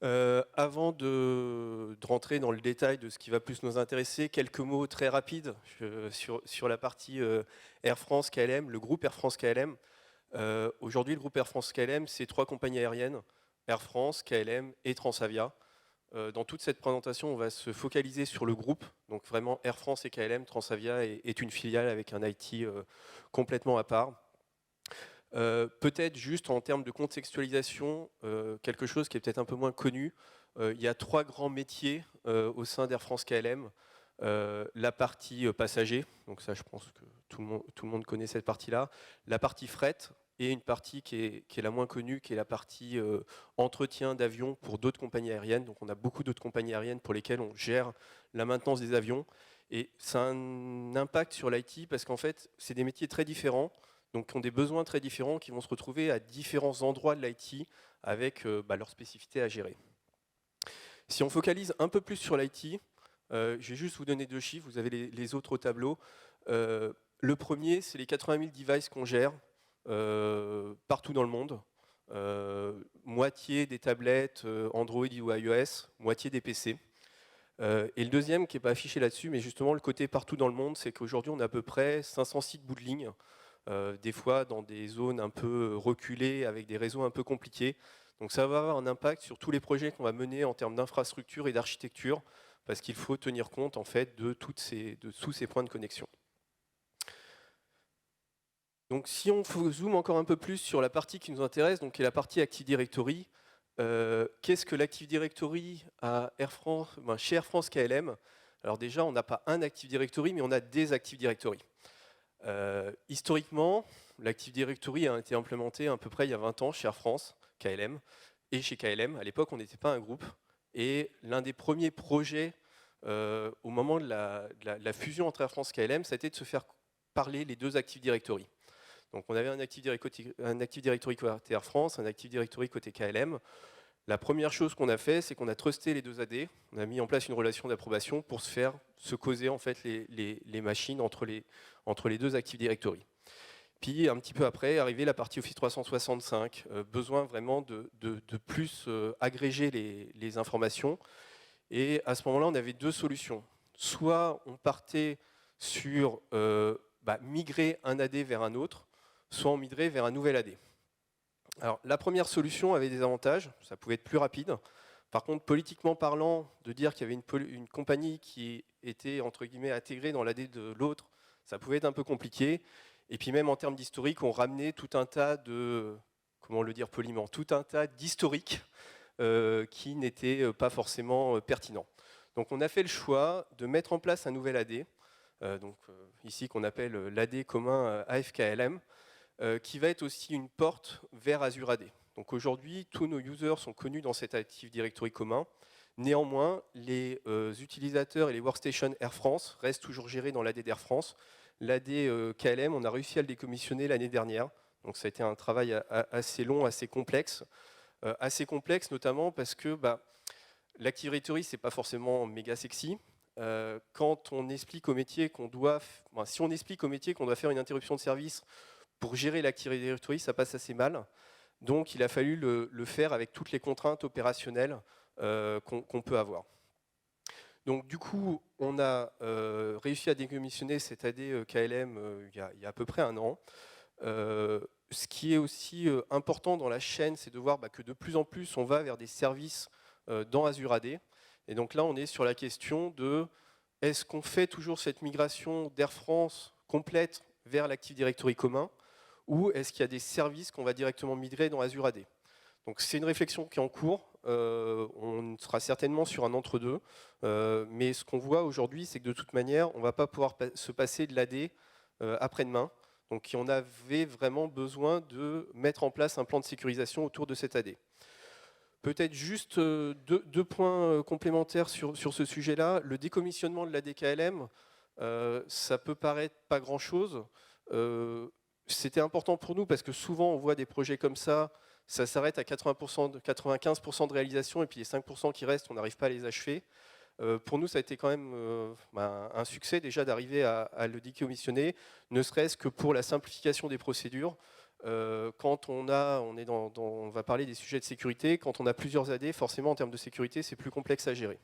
Avant de rentrer dans le détail de ce qui va plus nous intéresser, quelques mots très rapides sur la partie Air France KLM, le groupe Air France KLM. Aujourd'hui, le groupe Air France KLM, c'est 3 compagnies aériennes, Air France, KLM et Transavia. Dans toute cette présentation, on va se focaliser sur le groupe, donc vraiment Air France et KLM. Transavia est une filiale avec un IT complètement à part. Peut-être juste en termes de contextualisation, quelque chose qui est peut-être un peu moins connu. Il y a 3 grands métiers au sein d'Air France KLM. La partie passager, donc ça je pense que tout le monde connaît cette partie-là. La partie fret et une partie qui est la moins connue, qui est la partie entretien d'avions pour d'autres compagnies aériennes. Donc on a beaucoup d'autres compagnies aériennes pour lesquelles on gère la maintenance des avions. Et ça a un impact sur l'IT parce qu'en fait, c'est des métiers très différents. Donc qui ont des besoins très différents, qui vont se retrouver à différents endroits de l'IT avec leurs spécificités à gérer. Si on focalise un peu plus sur l'IT, je vais juste vous donner 2 chiffres, vous avez les autres au tableau. Le premier, c'est les 80 000 devices qu'on gère partout dans le monde. Moitié des tablettes Android ou iOS, moitié des PC. Et le deuxième, qui n'est pas affiché là-dessus, mais justement le côté partout dans le monde, c'est qu'aujourd'hui on a à peu près 500 sites bout de ligne. Des fois dans des zones un peu reculées, avec des réseaux un peu compliqués. Donc ça va avoir un impact sur tous les projets qu'on va mener en termes d'infrastructure et d'architecture, parce qu'il faut tenir compte en fait de tous ces points de connexion. Donc si on zoome encore un peu plus sur la partie qui nous intéresse, donc qui est la partie Active Directory, qu'est-ce que l'Active Directory à Air France, chez Air France KLM? Alors déjà, on n'a pas un Active Directory, mais on a des Active Directory. Historiquement, l'Active Directory a été implémenté à peu près il y a 20 ans chez Air France, KLM, et chez KLM. À l'époque, on n'était pas un groupe. Et l'un des premiers projets, au moment de la fusion entre Air France et KLM, ça a été de se faire parler les 2 Active Directory. Donc on avait un Active Directory côté Air France, un Active Directory côté KLM. La première chose qu'on a fait, c'est qu'on a trusté les 2 AD, on a mis en place une relation d'approbation pour se causer en fait les machines entre les 2 Active Directory. Puis un petit peu après, arrivée la partie Office 365, besoin vraiment de plus agréger les informations. Et à ce moment-là, on avait 2 solutions. Soit on partait sur migrer un AD vers un autre, soit on migrait vers un nouvel AD. Alors, la première solution avait des avantages, ça pouvait être plus rapide. Par contre, politiquement parlant, de dire qu'il y avait une compagnie qui était, entre guillemets, intégrée dans l'AD de l'autre, ça pouvait être un peu compliqué. Et puis même en termes d'historique, on ramenait tout un tas de, comment le dire poliment, tout un tas d'historiques qui n'étaient pas forcément pertinents. Donc on a fait le choix de mettre en place un nouvel AD, ici qu'on appelle l'AD commun AFKLM, qui va être aussi une porte vers Azure AD. Donc aujourd'hui, tous nos users sont connus dans cet Active Directory commun. Néanmoins, les utilisateurs et les workstations Air France restent toujours gérés dans l'AD d'Air France. L'AD KLM, on a réussi à le décommissionner l'année dernière. Donc ça a été un travail assez long, assez complexe. Assez complexe notamment parce que l'Active Directory, c'est pas forcément méga sexy. Quand on explique au métier qu'on doit, si on explique au métier qu'on doit faire une interruption de service pour gérer l'Active Directory, ça passe assez mal. Donc il a fallu le faire avec toutes les contraintes opérationnelles qu'on peut avoir. Donc du coup, on a réussi à décommissionner cette AD KLM il y a à peu près 1 an. Ce qui est aussi important dans la chaîne, c'est de voir que de plus en plus, on va vers des services dans Azure AD. Et donc là, on est sur la question de est-ce qu'on fait toujours cette migration d'Air France complète vers l'Active Directory commun, ou est-ce qu'il y a des services qu'on va directement migrer dans Azure AD? Donc c'est une réflexion qui est en cours, on sera certainement sur un entre-deux, mais ce qu'on voit aujourd'hui, c'est que de toute manière, on ne va pas pouvoir se passer de l'AD après-demain. Donc on avait vraiment besoin de mettre en place un plan de sécurisation autour de cette AD. Peut-être juste 2 points complémentaires sur ce sujet-là. Le décommissionnement de l'AD KLM, ça peut paraître pas grand-chose. C'était important pour nous parce que souvent on voit des projets comme ça s'arrête à 95% de réalisation et puis les 5% qui restent, on n'arrive pas à les achever. Pour nous, ça a été quand même un succès déjà d'arriver à le décommissionner, ne serait-ce que pour la simplification des procédures. quand on va parler des sujets de sécurité, quand on a plusieurs AD, forcément en termes de sécurité, c'est plus complexe à gérer.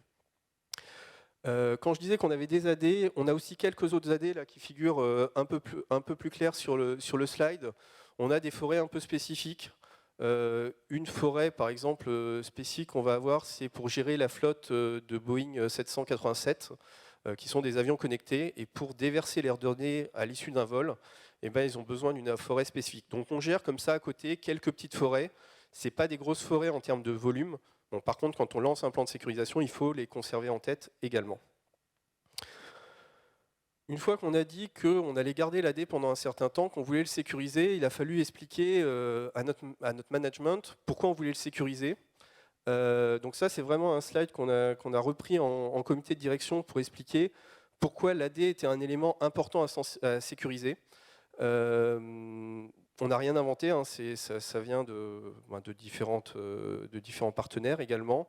Quand je disais qu'on avait des AD, on a aussi quelques autres AD là, qui figurent un peu plus clairs sur le slide. On a des forêts un peu spécifiques. Une forêt, par exemple, spécifique qu'on va avoir, c'est pour gérer la flotte de Boeing 787, qui sont des avions connectés. Et pour déverser leurs données à l'issue d'un vol, eh ben, ils ont besoin d'une forêt spécifique. Donc on gère comme ça à côté quelques petites forêts. Ce n'est pas des grosses forêts en termes de volume. Bon, par contre, quand on lance un plan de sécurisation, il faut les conserver en tête également. Une fois qu'on a dit qu'on allait garder l'AD pendant un certain temps, qu'on voulait le sécuriser, il a fallu expliquer à notre management pourquoi on voulait le sécuriser. Donc ça, c'est vraiment un slide qu'on a repris en comité de direction pour expliquer pourquoi l'AD était un élément important à sécuriser. On n'a rien inventé, hein, ça vient de différents partenaires également.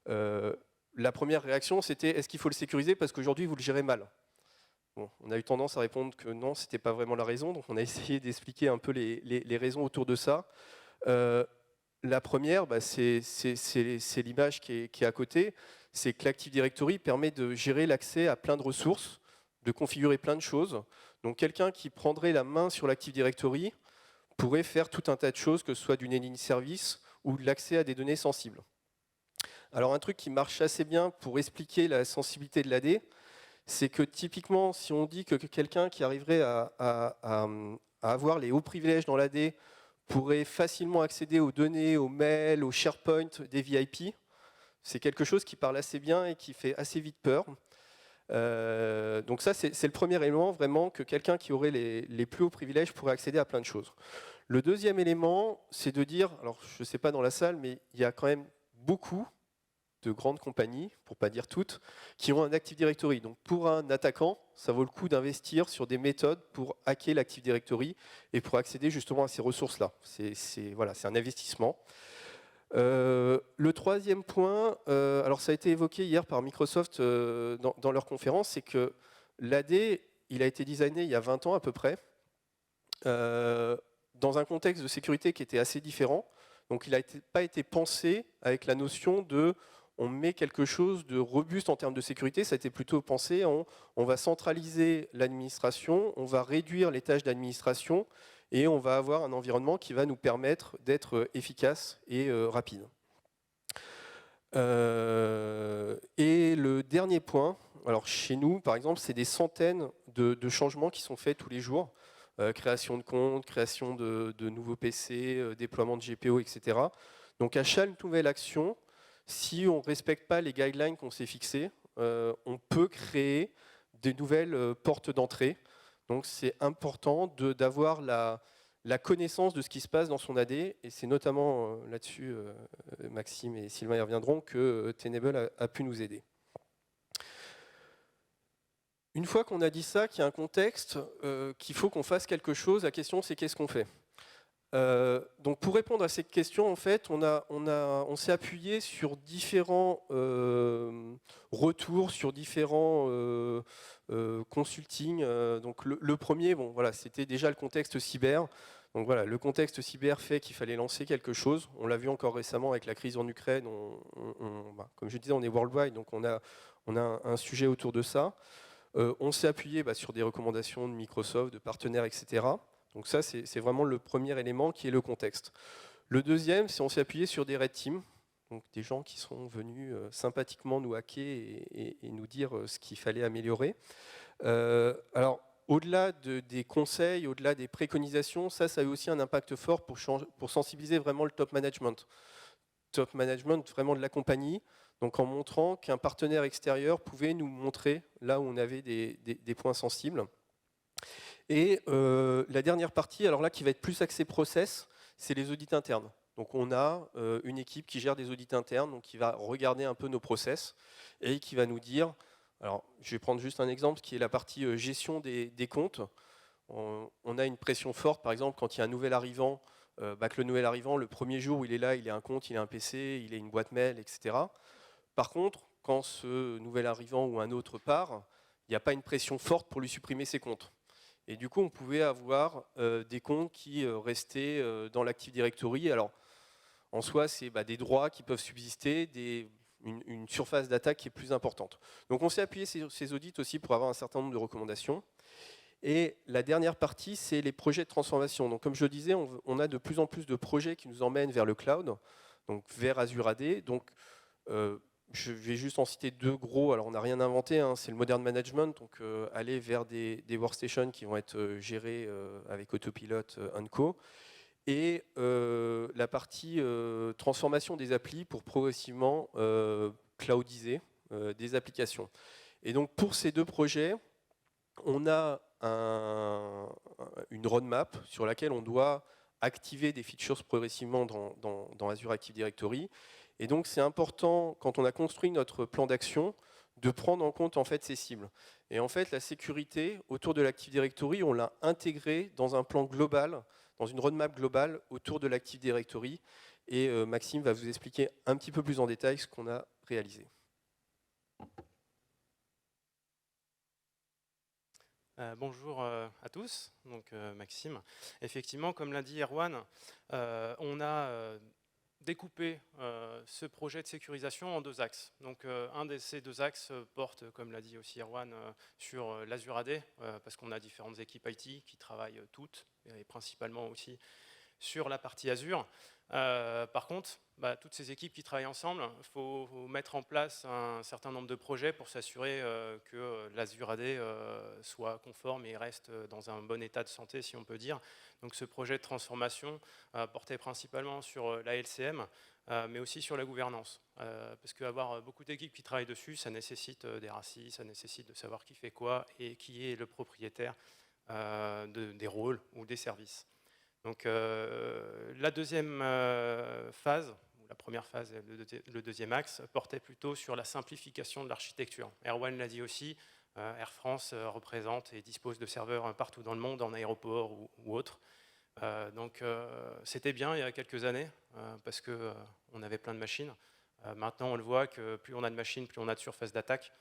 La première réaction, c'était est-ce qu'il faut le sécuriser parce qu'aujourd'hui vous le gérez mal? Bon, on a eu tendance à répondre que non, ce n'était pas vraiment la raison, donc on a essayé d'expliquer un peu les raisons autour de ça. La première, bah, c'est l'image qui est à côté, c'est que l'Active Directory permet de gérer l'accès à plein de ressources, de configurer plein de choses. Donc quelqu'un qui prendrait la main sur l'Active Directory pourrait faire tout un tas de choses, que ce soit du naming service ou de l'accès à des données sensibles. Alors un truc qui marche assez bien pour expliquer la sensibilité de l'AD, c'est que typiquement, si on dit que quelqu'un qui arriverait à avoir les hauts privilèges dans l'AD pourrait facilement accéder aux données, aux mails, aux SharePoint des VIP, c'est quelque chose qui parle assez bien et qui fait assez vite peur. Donc ça, c'est le premier élément, vraiment, que quelqu'un qui aurait les plus hauts privilèges pourrait accéder à plein de choses. Le deuxième élément, c'est de dire, alors je ne sais pas dans la salle, mais il y a quand même beaucoup de grandes compagnies, pour ne pas dire toutes, qui ont un Active Directory. Donc pour un attaquant, ça vaut le coup d'investir sur des méthodes pour hacker l'Active Directory et pour accéder justement à ces ressources-là. Voilà, c'est un investissement. Le troisième point, alors ça a été évoqué hier par Microsoft dans leur conférence, c'est que l'AD, il a été designé il y a 20 ans à peu près, dans un contexte de sécurité qui était assez différent. Donc il n'a pas été pensé avec la notion de on met quelque chose de robuste en termes de sécurité, ça a été plutôt pensé en on va centraliser l'administration, on va réduire les tâches d'administration et on va avoir un environnement qui va nous permettre d'être efficace et rapide. Et le dernier point, alors chez nous par exemple, c'est des centaines de changements qui sont faits tous les jours. Création de comptes, création de nouveaux PC, déploiement de GPO, etc. Donc à chaque nouvelle action, si on ne respecte pas les guidelines qu'on s'est fixés, on peut créer des nouvelles portes d'entrée. Donc c'est important d'avoir la connaissance de ce qui se passe dans son AD, et c'est notamment là-dessus, Maxime et Sylvain y reviendront, que Tenable a pu nous aider. Une fois qu'on a dit ça, qu'il y a un contexte, qu'il faut qu'on fasse quelque chose, la question c'est qu'est-ce qu'on fait ? Donc pour répondre à cette question, en fait, on s'est appuyé sur différents retours, sur différents consulting. Donc le premier, bon, voilà, c'était déjà le contexte cyber. Donc voilà, le contexte cyber fait qu'il fallait lancer quelque chose. On l'a vu encore récemment avec la crise en Ukraine. Comme je disais, on est worldwide, donc on a un sujet autour de ça. On s'est appuyé sur des recommandations de Microsoft, de partenaires, etc. Donc ça, c'est vraiment le premier élément qui est le contexte. Le deuxième, c'est on s'est appuyé sur des red teams, donc des gens qui sont venus sympathiquement nous hacker et nous dire ce qu'il fallait améliorer. Alors, au-delà des conseils, au-delà des préconisations, ça a eu aussi un impact fort pour sensibiliser vraiment le top management. Top management vraiment de la compagnie, donc en montrant qu'un partenaire extérieur pouvait nous montrer là où on avait des points sensibles. Et la dernière partie, alors là qui va être plus axée process, c'est les audits internes. Donc on a une équipe qui gère des audits internes, donc qui va regarder un peu nos process et qui va nous dire, alors je vais prendre juste un exemple qui est la partie gestion des comptes. On a une pression forte, par exemple, quand il y a un nouvel arrivant, que le nouvel arrivant, le premier jour où il est là, il a un compte, il a un PC, il a une boîte mail, etc. Par contre, quand ce nouvel arrivant ou un autre part, il n'y a pas une pression forte pour lui supprimer ses comptes. Et du coup, on pouvait avoir des comptes qui restaient dans l'Active Directory. Alors, en soi, c'est des droits qui peuvent subsister, une surface d'attaque qui est plus importante. Donc, on s'est appuyé sur ces audits aussi pour avoir un certain nombre de recommandations. Et la dernière partie, c'est les projets de transformation. Donc, comme je le disais, on a de plus en plus de projets qui nous emmènent vers le cloud, donc vers Azure AD. Donc, je vais juste en citer deux gros. Alors, on n'a rien inventé, hein, c'est le Modern Management, donc aller vers des workstations qui vont être gérés avec Autopilot Co. Et la partie transformation des applis pour progressivement cloudiser des applications. Et donc, pour ces deux projets, on a une roadmap sur laquelle on doit activer des features progressivement dans Azure Active Directory. Et donc, c'est important, quand on a construit notre plan d'action, de prendre en compte en fait ces cibles. Et en fait, la sécurité autour de l'Active Directory, on l'a intégrée dans un plan global, dans une roadmap globale autour de l'Active Directory. Et Maxime va vous expliquer un petit peu plus en détail ce qu'on a réalisé. Bonjour à tous, donc Maxime. Effectivement, comme l'a dit Erwan, on a découpé ce projet de sécurisation en deux axes. Donc un de ces deux axes porte, comme l'a dit aussi Erwan, sur l'Azure AD, parce qu'on a différentes équipes IT qui travaillent toutes, et principalement aussi sur la partie Azure. Par contre, toutes ces équipes qui travaillent ensemble, il faut mettre en place un certain nombre de projets pour s'assurer que l'Azure AD soit conforme et reste dans un bon état de santé, si on peut dire. Donc ce projet de transformation portait principalement sur la LCM, mais aussi sur la gouvernance. Parce qu'avoir beaucoup d'équipes qui travaillent dessus, ça nécessite des RACI, ça nécessite de savoir qui fait quoi et qui est le propriétaire des rôles ou des services. Donc la deuxième phase, ou la première phase, le deuxième axe, portait plutôt sur la simplification de l'architecture. Erwan l'a dit aussi, Air France représente et dispose de serveurs partout dans le monde, en aéroport ou autre. Donc c'était bien il y a quelques années, parce qu'on avait plein de machines. Maintenant on le voit que plus on a de machines, plus on a de surface d'attaque,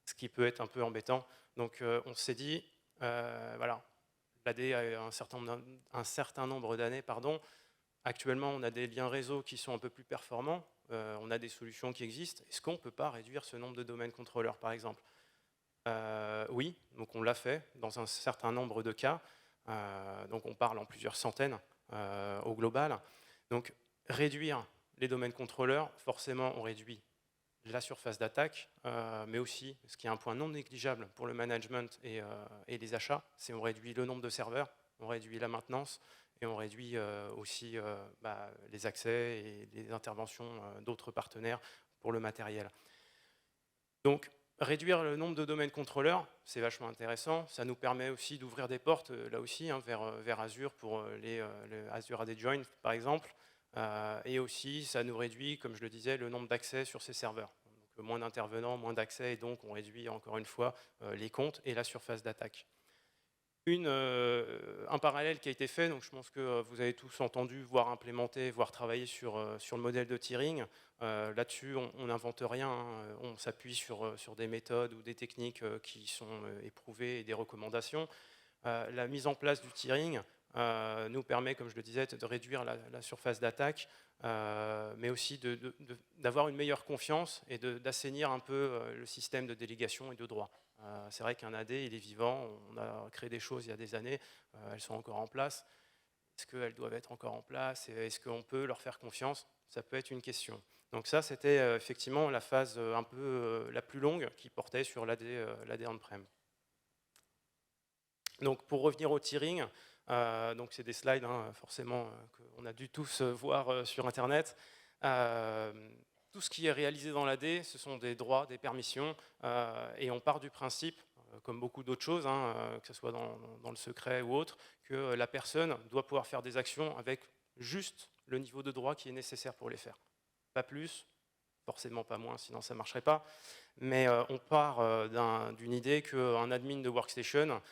ce qui peut être un peu embêtant. Donc on s'est dit, voilà, l'AD a un certain nombre d'années. Actuellement, on a des liens réseau qui sont un peu plus performants. On a des solutions qui existent. Est-ce qu'on ne peut pas réduire ce nombre de domaines contrôleurs, par exemple? Oui, donc on l'a fait dans un certain nombre de cas. Donc on parle en plusieurs centaines au global. Donc réduire les domaines contrôleurs, forcément, on réduit la surface d'attaque, mais aussi, ce qui est un point non négligeable pour le management et les achats, c'est on réduit le nombre de serveurs, on réduit la maintenance et on réduit aussi les accès et les interventions d'autres partenaires pour le matériel. Donc, réduire le nombre de domaines contrôleurs, c'est vachement intéressant. Ça nous permet aussi d'ouvrir des portes, là aussi, vers Azure pour les Azure AD Join, par exemple. Et aussi, ça nous réduit, comme je le disais, le nombre d'accès sur ces serveurs. Donc, moins d'intervenants, moins d'accès, et donc on réduit encore une fois les comptes et la surface d'attaque. Un parallèle qui a été fait, donc je pense que vous avez tous entendu, voire implémenté, voire travaillé sur le modèle de tiering. Là-dessus, on n'invente rien, hein. On s'appuie sur des méthodes ou des techniques qui sont éprouvées et des recommandations. La mise en place du tiering nous permet, comme je le disais, de réduire la surface d'attaque, mais aussi d'avoir une meilleure confiance et d'assainir un peu le système de délégation et de droit. C'est vrai qu'un AD, il est vivant, on a créé des choses il y a des années, elles sont encore en place. Est-ce qu'elles doivent être encore en place? Est-ce qu'on peut leur faire confiance? Ça peut être une question. Donc ça, c'était effectivement la phase un peu la plus longue qui portait sur l'AD on-prem. Donc pour revenir au tiering, donc c'est des slides forcément qu'on a dû tous voir sur Internet. Tout ce qui est réalisé dans l'AD, ce sont des droits, des permissions, et on part du principe, comme beaucoup d'autres choses, que ce soit dans le secret ou autre, que la personne doit pouvoir faire des actions avec juste le niveau de droit qui est nécessaire pour les faire. Pas plus, forcément pas moins, sinon ça ne marcherait pas. Mais on part d'une idée qu'un admin de workstation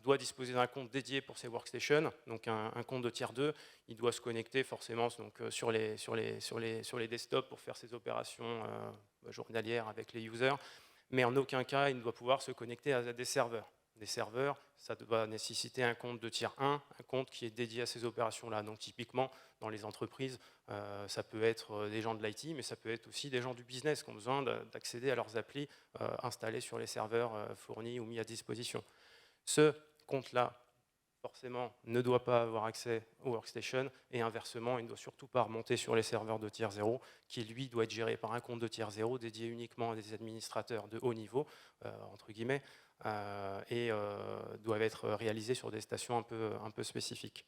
doit disposer d'un compte dédié pour ses workstations, donc un compte de tier 2. Il doit se connecter forcément donc, sur les desktops pour faire ses opérations journalières avec les users, mais en aucun cas il ne doit pouvoir se connecter à des serveurs. des serveurs, ça va nécessiter un compte de tier 1, un compte qui est dédié à ces opérations-là. Donc typiquement, dans les entreprises, ça peut être des gens de l'IT, mais ça peut être aussi des gens du business qui ont besoin d'accéder à leurs applis installés sur les serveurs fournis ou mis à disposition. Ce compte-là, forcément, ne doit pas avoir accès aux workstations et inversement, il ne doit surtout pas remonter sur les serveurs de tier 0 qui, lui, doit être géré par un compte de tier 0 dédié uniquement à des administrateurs de haut niveau, entre guillemets, et doivent être réalisés sur des stations un peu spécifiques.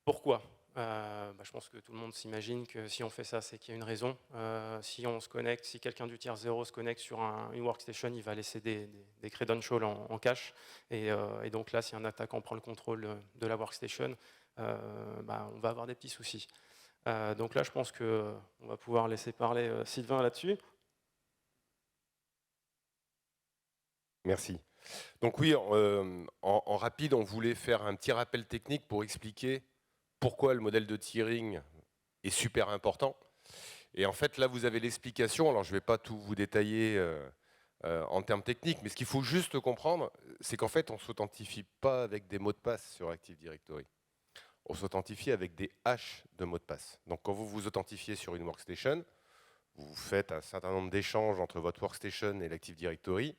Pourquoi ? Je pense que tout le monde s'imagine que si on fait ça, c'est qu'il y a une raison. Si on se connecte, si quelqu'un du tier 0 se connecte sur une workstation, il va laisser des credentials en cache. Et donc là, si un attaquant prend le contrôle de la workstation, on va avoir des petits soucis. Donc là, je pense qu'on va pouvoir laisser parler Sylvain là-dessus. Merci. Donc oui, en rapide, on voulait faire un petit rappel technique pour expliquer pourquoi le modèle de tiering est super important. Et en fait, là, vous avez l'explication. Alors, je ne vais pas tout vous détailler en termes techniques, mais ce qu'il faut juste comprendre, c'est qu'en fait, on ne s'authentifie pas avec des mots de passe sur Active Directory. On s'authentifie avec des hashes de mots de passe. Donc, quand vous vous authentifiez sur une workstation, vous faites un certain nombre d'échanges entre votre workstation et l'Active Directory.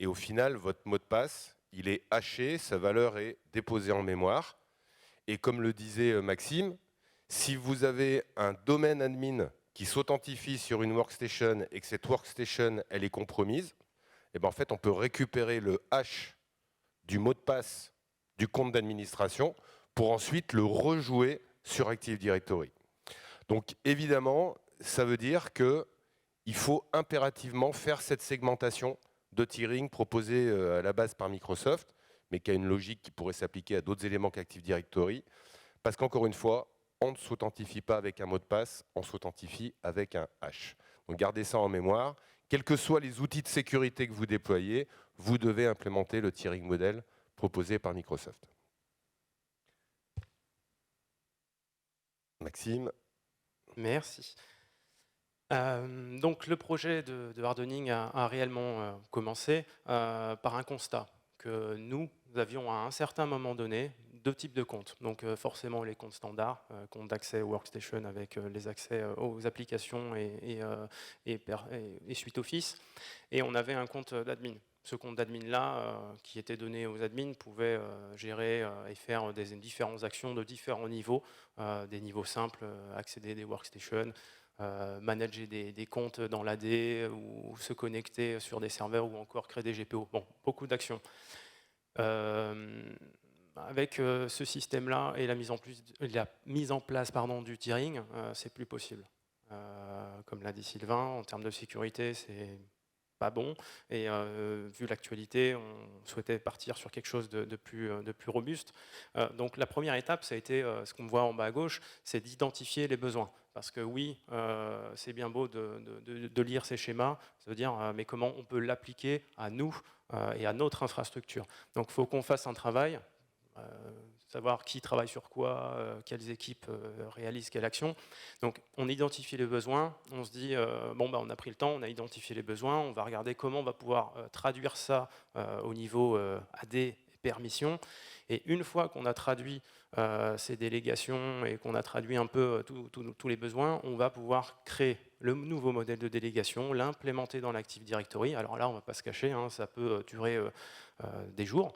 Et au final, votre mot de passe, il est haché, sa valeur est déposée en mémoire. Et comme le disait Maxime, si vous avez un domaine admin qui s'authentifie sur une workstation et que cette workstation elle est compromise, et en fait, on peut récupérer le hash du mot de passe du compte d'administration pour ensuite le rejouer sur Active Directory. Donc évidemment, ça veut dire qu'il faut impérativement faire cette segmentation de tiering proposée à la base par Microsoft, mais qui a une logique qui pourrait s'appliquer à d'autres éléments qu'Active Directory, parce qu'encore une fois, on ne s'authentifie pas avec un mot de passe, on s'authentifie avec un hash. Donc gardez ça en mémoire. Quels que soient les outils de sécurité que vous déployez, vous devez implémenter le tiering model proposé par Microsoft. Maxime. Merci. Donc le projet de hardening a réellement commencé par un constat que nous avions à un certain moment donné deux types de comptes. Donc forcément les comptes standards, comptes d'accès aux workstation avec les accès aux applications et suite Office. Et on avait un compte d'admin. Ce compte d'admin-là, qui était donné aux admins, pouvait gérer et faire des différentes actions de différents niveaux, des niveaux simples, accéder des workstations, manager des comptes dans l'AD ou se connecter sur des serveurs ou encore créer des GPO. Bon, beaucoup d'actions. Avec ce système-là et la mise en place du tiering, c'est plus possible. Comme l'a dit Sylvain, en termes de sécurité, c'est pas bon. Et vu l'actualité, on souhaitait partir sur quelque chose de plus robuste. Donc la première étape, ça a été ce qu'on voit en bas à gauche, c'est d'identifier les besoins. Parce que oui, c'est bien beau de lire ces schémas, ça veut dire mais comment on peut l'appliquer à nous et à notre infrastructure. Donc il faut qu'on fasse un travail, savoir qui travaille sur quoi, quelles équipes réalisent quelle action. Donc on identifie les besoins, on se dit, on a pris le temps, on a identifié les besoins, on va regarder comment on va pouvoir traduire ça au niveau AD et permission. Et une fois qu'on a traduit ces délégations et qu'on a traduit un peu tous les besoins, on va pouvoir créer le nouveau modèle de délégation, l'implémenter dans l'Active Directory. Alors là, on ne va pas se cacher, ça peut durer des jours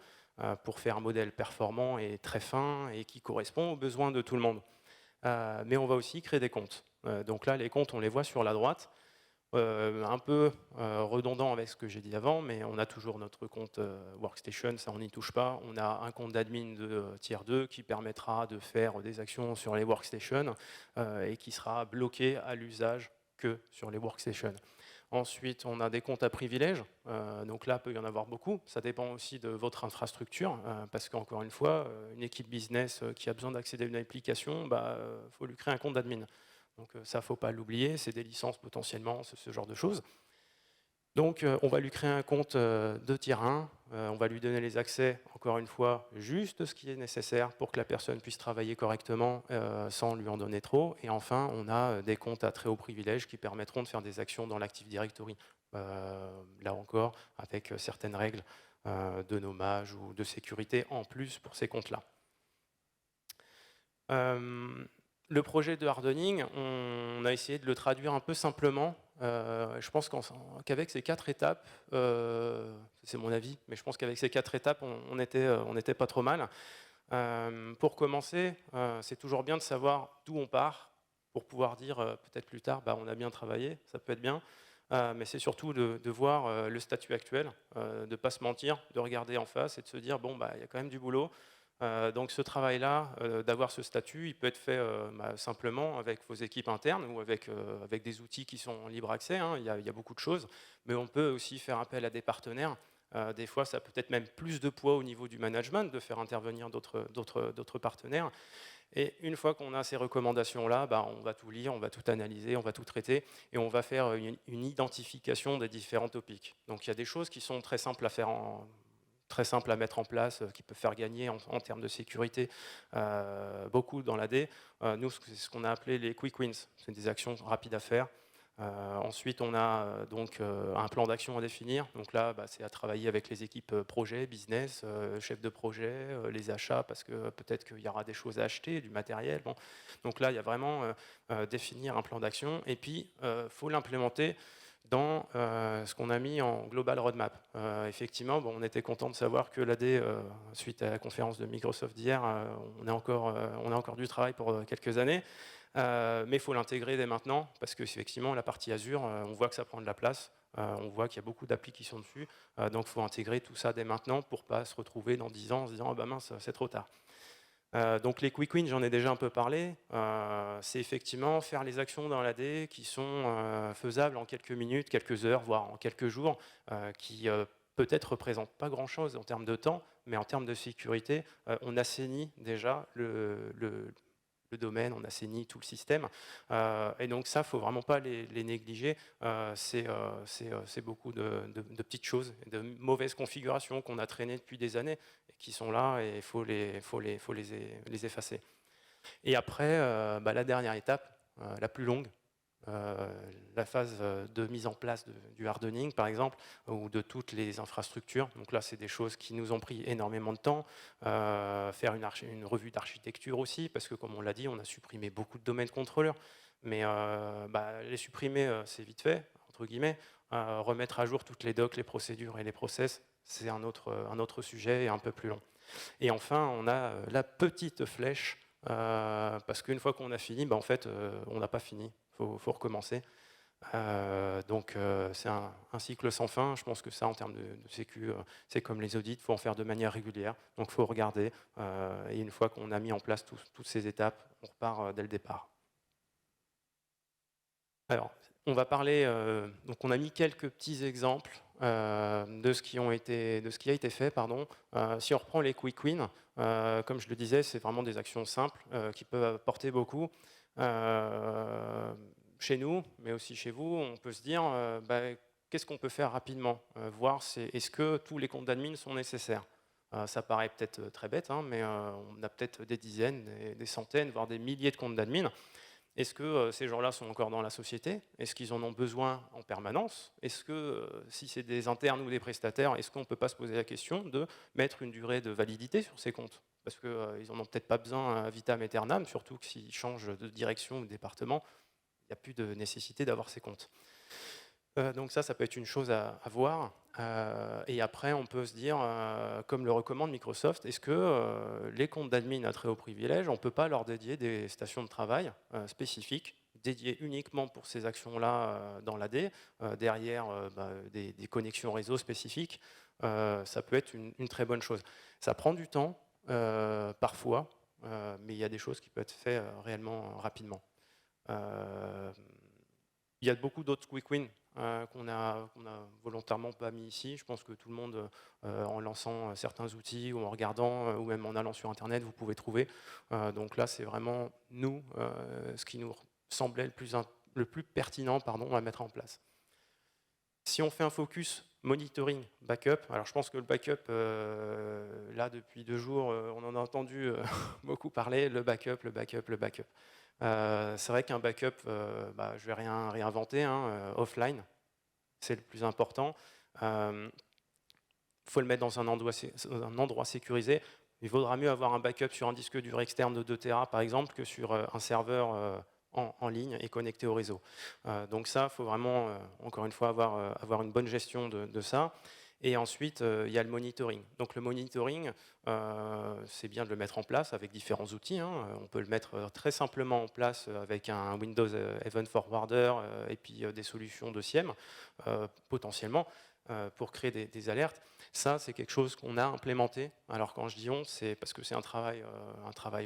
pour faire un modèle performant et très fin et qui correspond aux besoins de tout le monde. Mais on va aussi créer des comptes. Donc là, les comptes, on les voit sur la droite. Un peu redondant avec ce que j'ai dit avant, mais on a toujours notre compte Workstation, ça on n'y touche pas. On a un compte d'admin de tier 2 qui permettra de faire des actions sur les workstations et qui sera bloqué à l'usage que sur les workstations. Ensuite, on a des comptes à privilèges. Donc là, il peut y en avoir beaucoup. Ça dépend aussi de votre infrastructure, parce qu'encore une fois, une équipe business qui a besoin d'accéder à une application, faut lui créer un compte d'admin. Donc ça, il ne faut pas l'oublier, c'est des licences potentiellement, ce genre de choses. Donc on va lui créer un compte de tier 1, on va lui donner les accès, encore une fois, juste ce qui est nécessaire pour que la personne puisse travailler correctement sans lui en donner trop. Et enfin, on a des comptes à très haut privilège qui permettront de faire des actions dans l'Active Directory. Là encore, avec certaines règles de nommage ou de sécurité en plus pour ces comptes-là. Le projet de hardening, on a essayé de le traduire un peu simplement. Je pense qu'avec ces 4 étapes, c'est mon avis, mais je pense qu'avec ces 4 étapes, on était pas trop mal. Pour commencer, c'est toujours bien de savoir d'où on part pour pouvoir dire peut-être plus tard, on a bien travaillé, ça peut être bien. Mais c'est surtout de voir le statut actuel, de ne pas se mentir, de regarder en face et de se dire, bon, il y a quand même du boulot. Donc ce travail-là, d'avoir ce statut, il peut être fait simplement avec vos équipes internes ou avec des outils qui sont en libre accès, hein. Il y a beaucoup de choses, mais on peut aussi faire appel à des partenaires. Des fois, ça a peut-être même plus de poids au niveau du management de faire intervenir d'autres partenaires. Et une fois qu'on a ces recommandations-là, on va tout lire, on va tout analyser, on va tout traiter et on va faire une identification des différents topics. Donc il y a des choses qui sont très simples à faire très simple à mettre en place, qui peut faire gagner en termes de sécurité beaucoup dans l'AD. Nous, c'est ce qu'on a appelé les quick wins, c'est des actions rapides à faire. Ensuite, on a donc un plan d'action à définir. Donc là, c'est à travailler avec les équipes projet, business, chef de projet, les achats, parce que peut-être qu'il y aura des choses à acheter, du matériel. Bon. Donc là, il y a vraiment définir un plan d'action. Et puis, il faut l'implémenter dans ce qu'on a mis en Global Roadmap. Effectivement, on était content de savoir que l'AD, suite à la conférence de Microsoft d'hier, on a encore du travail pour quelques années. Mais il faut l'intégrer dès maintenant, parce que effectivement, la partie Azure, on voit que ça prend de la place, on voit qu'il y a beaucoup d'applis qui sont dessus, donc il faut intégrer tout ça dès maintenant pour ne pas se retrouver dans 10 ans en se disant « mince, c'est trop tard ». Donc les quick wins, j'en ai déjà un peu parlé, c'est effectivement faire les actions dans l'AD qui sont faisables en quelques minutes, quelques heures, voire en quelques jours, qui peut-être représentent pas grand-chose en termes de temps, mais en termes de sécurité, on assainit déjà le domaine, on assainit tout le système. Et donc ça, il ne faut vraiment pas les négliger. C'est beaucoup de petites choses, de mauvaises configurations qu'on a traînées depuis des années et qui sont là et il faut les effacer. Et après, la dernière étape, la plus longue, la phase de mise en place du hardening, par exemple, ou de toutes les infrastructures. Donc là, c'est des choses qui nous ont pris énormément de temps. Faire une revue d'architecture aussi, parce que comme on l'a dit, on a supprimé beaucoup de domaines contrôleurs. Mais les supprimer, c'est vite fait, entre guillemets. Remettre à jour toutes les docs, les procédures et les process, c'est un autre sujet et un peu plus long. Et enfin, on a la petite flèche, parce qu'une fois qu'on a fini, en fait, on n'a pas fini. Faut recommencer. Donc c'est un cycle sans fin. Je pense que ça, en termes de sécu, c'est comme les audits, il faut en faire de manière régulière. Donc il faut regarder. Et une fois qu'on a mis en place toutes ces étapes, on repart dès le départ. Alors, on va parler. Donc on a mis quelques petits exemples de ce qui a été fait. Si on reprend les quick wins, comme je le disais, c'est vraiment des actions simples qui peuvent apporter beaucoup. Chez nous, mais aussi chez vous, on peut se dire qu'est-ce qu'on peut faire rapidement, voir est-ce que tous les comptes d'admin sont nécessaires. Ça paraît peut-être très bête, hein, mais on a peut-être des dizaines, des centaines, voire des milliers de comptes d'admin. Est-ce que ces gens-là sont encore dans la société? Est-ce qu'ils en ont besoin en permanence? Est-ce que, si c'est des internes ou des prestataires, est-ce qu'on ne peut pas se poser la question de mettre une durée de validité sur ces comptes? Parce qu'ils n'en ont peut-être pas besoin à vitam aeternam, surtout que s'ils changent de direction ou de département, il n'y a plus de nécessité d'avoir ces comptes. Donc ça peut être une chose à voir. Et après, on peut se dire, comme le recommande Microsoft, est-ce que les comptes d'admin à très haut privilège, on ne peut pas leur dédier des stations de travail spécifiques, dédiées uniquement pour ces actions-là dans l'AD, derrière des connexions réseau spécifiques? Ça peut être une très bonne chose. Ça prend du temps, parfois, mais il y a des choses qui peuvent être faites réellement rapidement. Il y a beaucoup d'autres quick wins qu'on a volontairement pas mis ici. Je pense que tout le monde, en lançant certains outils ou en regardant ou même en allant sur Internet, vous pouvez trouver. Donc là, c'est vraiment nous, ce qui nous semblait le plus pertinent à mettre en place. Si on fait un focus monitoring, backup, alors je pense que le backup, là depuis 2 jours, on en a entendu beaucoup parler, le backup. C'est vrai qu'un backup, je vais rien réinventer, hein, offline, c'est le plus important. faut le mettre dans un endroit sécurisé. Il vaudra mieux avoir un backup sur un disque dur externe de 2 Tera par exemple que sur un serveur en ligne et connecté au réseau. Donc ça, il faut vraiment, encore une fois, avoir une bonne gestion de ça. Et ensuite, il y a le monitoring. Donc le monitoring, c'est bien de le mettre en place avec différents outils. On peut le mettre très simplement en place avec un Windows Event Forwarder et puis des solutions de SIEM, potentiellement, pour créer des alertes. Ça, c'est quelque chose qu'on a implémenté. Alors quand je dis on, c'est parce que c'est un travail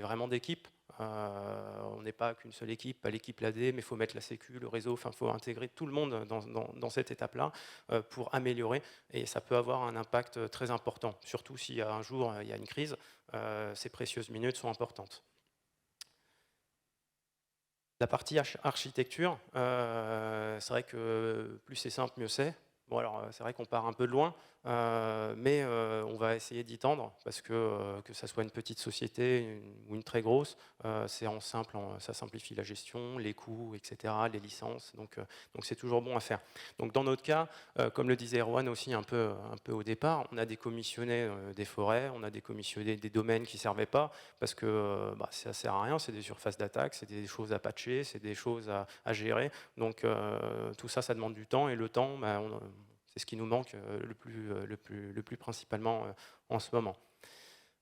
vraiment d'équipe. On n'est pas qu'une seule équipe, pas l'équipe l'AD, mais il faut mettre la sécu, le réseau, enfin il faut intégrer tout le monde dans cette étape-là pour améliorer, et ça peut avoir un impact très important, surtout si un jour il y a une crise, ces précieuses minutes sont importantes. La partie architecture, c'est vrai que plus c'est simple, mieux c'est. Bon alors c'est vrai qu'on part un peu de loin, mais on va essayer d'y tendre parce que ça soit une petite société ou une très grosse, c'est en simple, ça simplifie la gestion, les coûts, etc., les licences, donc c'est toujours bon à faire. Donc dans notre cas, comme le disait Erwan aussi un peu au départ, on a décommissionné des forêts, on a décommissionné des domaines qui ne servaient pas parce que ça ne sert à rien, c'est des surfaces d'attaque, c'est des choses à patcher, c'est des choses à gérer, donc tout ça, ça demande du temps, et le temps, c'est ce qui nous manque le plus principalement en ce moment.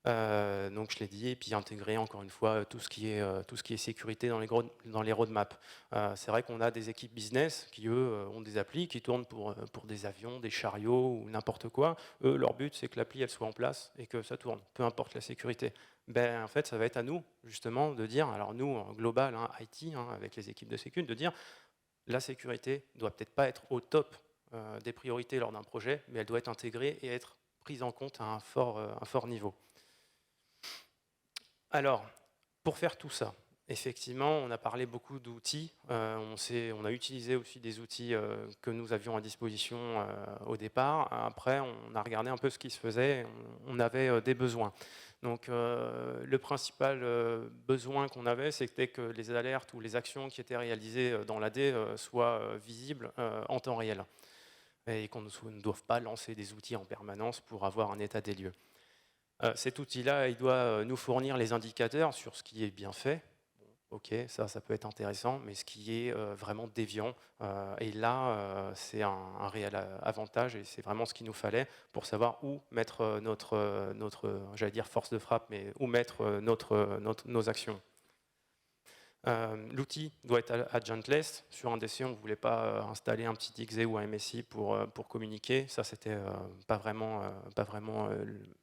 Donc je l'ai dit, et puis intégrer encore une fois tout ce qui est sécurité dans les roadmaps. C'est vrai qu'on a des équipes business qui, eux, ont des applis qui tournent pour des avions, des chariots ou n'importe quoi. Eux, leur but, c'est que l'appli elle soit en place et que ça tourne, peu importe la sécurité. En fait, ça va être à nous, justement, de dire, alors nous, en global, IT, avec les équipes de sécu, de dire la sécurité ne doit peut-être pas être au top des priorités lors d'un projet, mais elle doit être intégrée et être prise en compte à un fort niveau. Alors, pour faire tout ça, effectivement, on a parlé beaucoup d'outils. On a utilisé aussi des outils que nous avions à disposition au départ. Après, on a regardé un peu ce qui se faisait. On avait des besoins. Donc, le principal besoin qu'on avait, c'était que les alertes ou les actions qui étaient réalisées dans l'AD soient visibles en temps réel et qu'on ne doive pas lancer des outils en permanence pour avoir un état des lieux. Cet outil-là, il doit nous fournir les indicateurs sur ce qui est bien fait. Ok, ça peut être intéressant, mais ce qui est vraiment déviant, et là, c'est un réel avantage, et c'est vraiment ce qu'il nous fallait pour savoir où mettre j'allais dire force de frappe, mais où mettre nos actions. L'outil doit être adjunctless. Sur un DC, on ne voulait pas installer un petit XE ou un MSI pour communiquer. Ça, c'était pas vraiment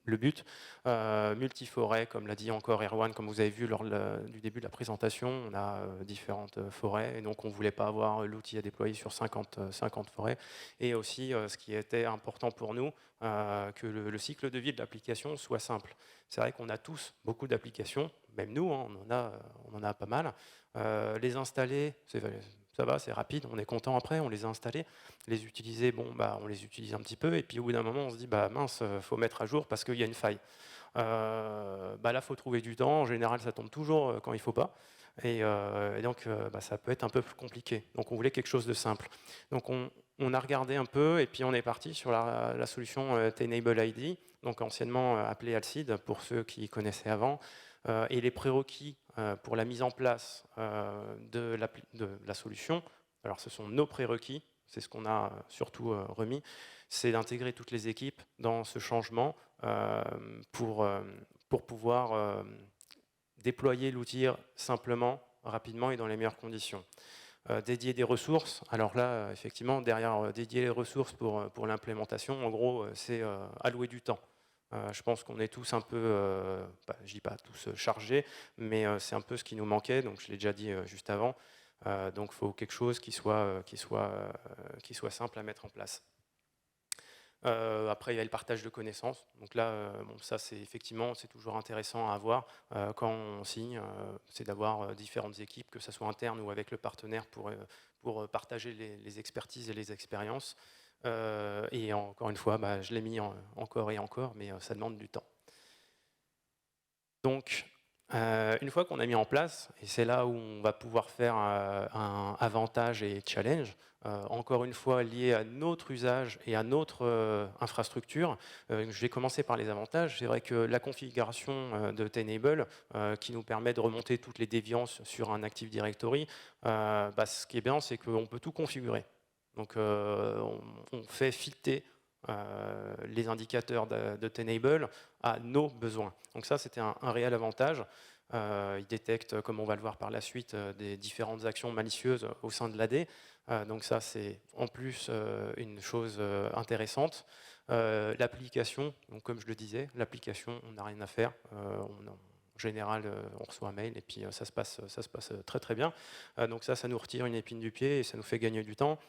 le but. Multiforêt, comme l'a dit encore Erwan, comme vous avez vu lors du début de la présentation, on a différentes forêts, et donc on ne voulait pas avoir l'outil à déployer sur 50 forêts. Et aussi, ce qui était important pour nous, que le cycle de vie de l'application soit simple. C'est vrai qu'on a tous beaucoup d'applications, même nous, on en a pas mal. Les installer, ça va, c'est rapide, on est content après, on les a installés. Les utiliser, on les utilise un petit peu, et puis au bout d'un moment, on se dit, mince, faut mettre à jour parce qu'il y a une faille. Là, il faut trouver du temps, en général, ça tombe toujours quand il ne faut pas. Et donc, ça peut être un peu plus compliqué. Donc, on voulait quelque chose de simple. Donc, on a regardé un peu, et puis on est parti sur la solution Tenable ID, donc anciennement appelée Alcide, pour ceux qui connaissaient avant. Et les prérequis pour la mise en place de la solution, alors ce sont nos prérequis, c'est ce qu'on a surtout remis, c'est d'intégrer toutes les équipes dans ce changement pour pouvoir déployer l'outil simplement, rapidement et dans les meilleures conditions. Dédier des ressources, alors là, effectivement, derrière dédier les ressources pour l'implémentation, en gros, c'est allouer du temps. Je pense qu'on est tous un peu, je ne dis pas tous chargés, mais c'est un peu ce qui nous manquait, donc je l'ai déjà dit juste avant. Donc il faut quelque chose qui soit simple à mettre en place. Après, il y a le partage de connaissances. Donc là, ça, c'est effectivement, c'est toujours intéressant à avoir quand on signe. C'est d'avoir différentes équipes, que ce soit interne ou avec le partenaire, pour partager les expertises et les expériences. Et encore une fois, je l'ai mis encore et encore, mais ça demande du temps. Donc, Une fois qu'on a mis en place, et c'est là où on va pouvoir faire un avantage et challenge, encore une fois lié à notre usage et à notre infrastructure. Je vais commencer par les avantages. C'est vrai que la configuration de Tenable, qui nous permet de remonter toutes les déviances sur un Active Directory, ce qui est bien, c'est qu'on peut tout configurer. Donc on fait fitter les indicateurs de Tenable à nos besoins. Donc ça, c'était un réel avantage. Il détecte, comme on va le voir par la suite, des différentes actions malicieuses au sein de l'AD. Donc ça, c'est en plus une chose intéressante. L'application, donc comme je le disais, l'application, on n'a rien à faire. En général, on reçoit un mail et puis ça se passe très très bien. Donc ça nous retire une épine du pied et ça nous fait gagner du temps.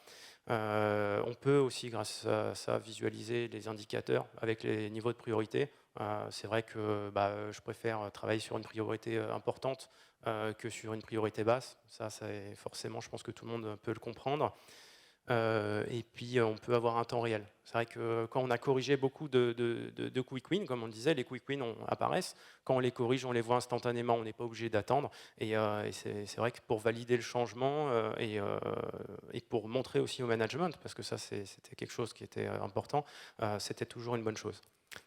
On peut aussi, grâce à ça, visualiser les indicateurs avec les niveaux de priorité. C'est vrai que je préfère travailler sur une priorité importante que sur une priorité basse. Ça, c'est forcément, je pense que tout le monde peut le comprendre. Et puis, on peut avoir un temps réel. C'est vrai que quand on a corrigé beaucoup de quick wins, comme on le disait, les quick wins apparaissent. Quand on les corrige, on les voit instantanément, on n'est pas obligé d'attendre. Et c'est vrai que pour valider le changement et pour montrer aussi au management, parce que ça, c'était quelque chose qui était important, c'était toujours une bonne chose.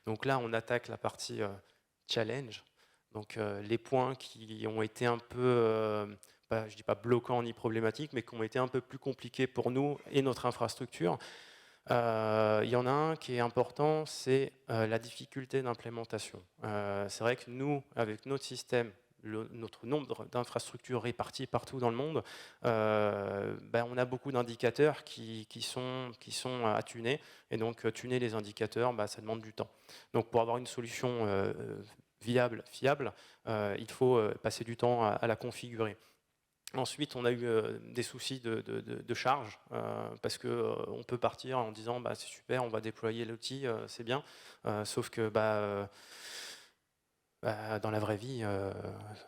Donc là, on attaque la partie challenge. Donc les points qui ont été un peu... je ne dis pas bloquants ni problématiques, mais qui ont été un peu plus compliqués pour nous et notre infrastructure. Il y en a un qui est important, c'est la difficulté d'implémentation. C'est vrai que nous, avec notre système, notre nombre d'infrastructures réparties partout dans le monde, on a beaucoup d'indicateurs qui sont à tuner. Et donc, tuner les indicateurs, ça demande du temps. Donc, pour avoir une solution viable, fiable, il faut passer du temps à la configurer. Ensuite, on a eu des soucis de charge, parce qu'on peut partir en disant c'est super, on va déployer l'outil, c'est bien, sauf que dans la vraie vie,